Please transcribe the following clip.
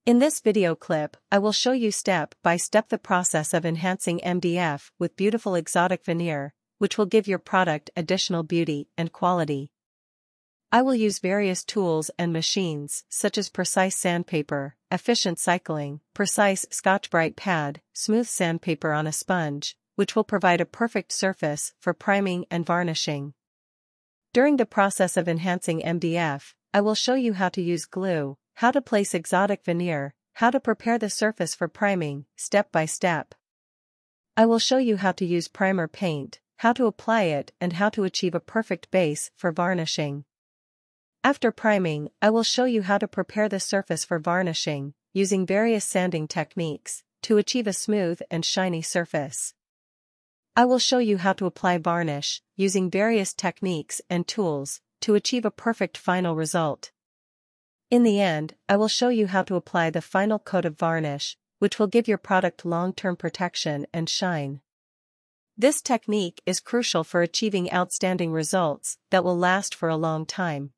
In this video clip, I will show you step by step the process of enhancing MDF with beautiful exotic veneer, which will give your product additional beauty and quality. I will use various tools and machines such as precise sandpaper, efficient cycling, precise Scotch-Brite pad, smooth sandpaper on a sponge, which will provide a perfect surface for priming and varnishing. During the process of enhancing MDF, I will show you how to use glue, how to place exotic veneer, how to prepare the surface for priming, step by step. I will show you how to use primer paint, how to apply it and how to achieve a perfect base for varnishing. After priming, I will show you how to prepare the surface for varnishing, using various sanding techniques, to achieve a smooth and shiny surface. I will show you how to apply varnish, using various techniques and tools, to achieve a perfect final result. In the end, I will show you how to apply the final coat of varnish, which will give your product long-term protection and shine. This technique is crucial for achieving outstanding results that will last for a long time.